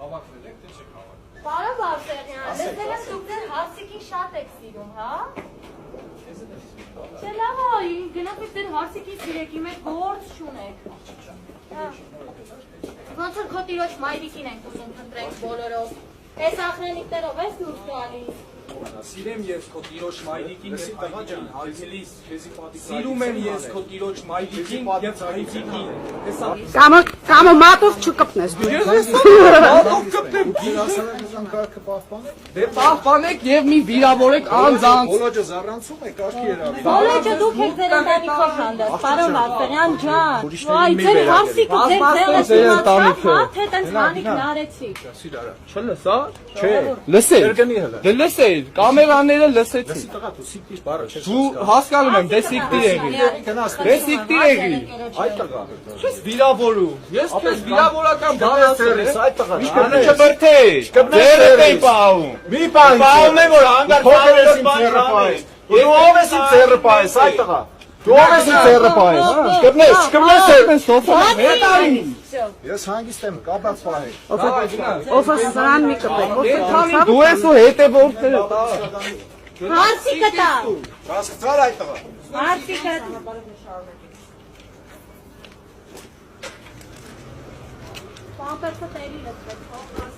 Հավաքվել եք, թե չեք հավաքվել։ Պարոն Բաղդասարյան, լսել եմ դուք ձեր հարսիկին շատ եք սիրում, հա։ Չէ, լավ է, գնացեք ձեր հարսիկին սիրեք, իմ հետ գործ չունեք։ Ոնց որ քո տիրոջ մայրիկին ենք ուզում փնտրենք բոլորով։ Այս ախրենիկներով ես դուրս գալիս։ Սիրեմ ես քո տիրոջ մայրիկին եւ հայրիկին, հարգելիս, սիրում եմ ես քո տիրոջ մայրիկին եւ հայրիկին։ Կամը մատով չկպնես դու։ Մատով կպնեմ, Դերասանական կարգը պահպանեք։ դե պահպանեք եւ մի վիրավորեք անձանց։ Բոլոջը զառանցում է կարգի երավի։ Բոլոջը դուք եք ձեր ընտանիքով հանդես, պարոն Բաղդասարյան ջան։ Այ ձեր հարսիկը ձեր ձեռը թե տենց մանիքն արեցիք։ Չլսա։ Չէ, լսեր։ Դե լսեր, կամերաները լսեցի։ Տղա դու սիկտիր բառը չես։ Դու հասկանում եմ, դե սիկտիր եղի։ Դե սիկտիր եղի։ Այդ տղա։ Չես վիրավորու։ Ես քեզ վիրավորական բան ասել եմ։ Այդ տղա։ Չբրթեի։ Ձերդ էի պահում։ Մի բան։ Պահում եմ որ հանգար Փոքրես իմ ձեռը պայես։ Դու ով ես իմ ձեռը պայես, այդ տղա։ Դու ով ես իմ ձեռը պայես։ Կպնես սոֆա։ Հետարի։ Ես հանգիստ եմ, կապած պահեք։ Օֆիսան մի կպեք։ Դու ես ու հետևորդը։ Հարսիկը տա։ Հասկացար այդ տղա։ Հարսիկը։ Պամպերսը տերի լսվեց։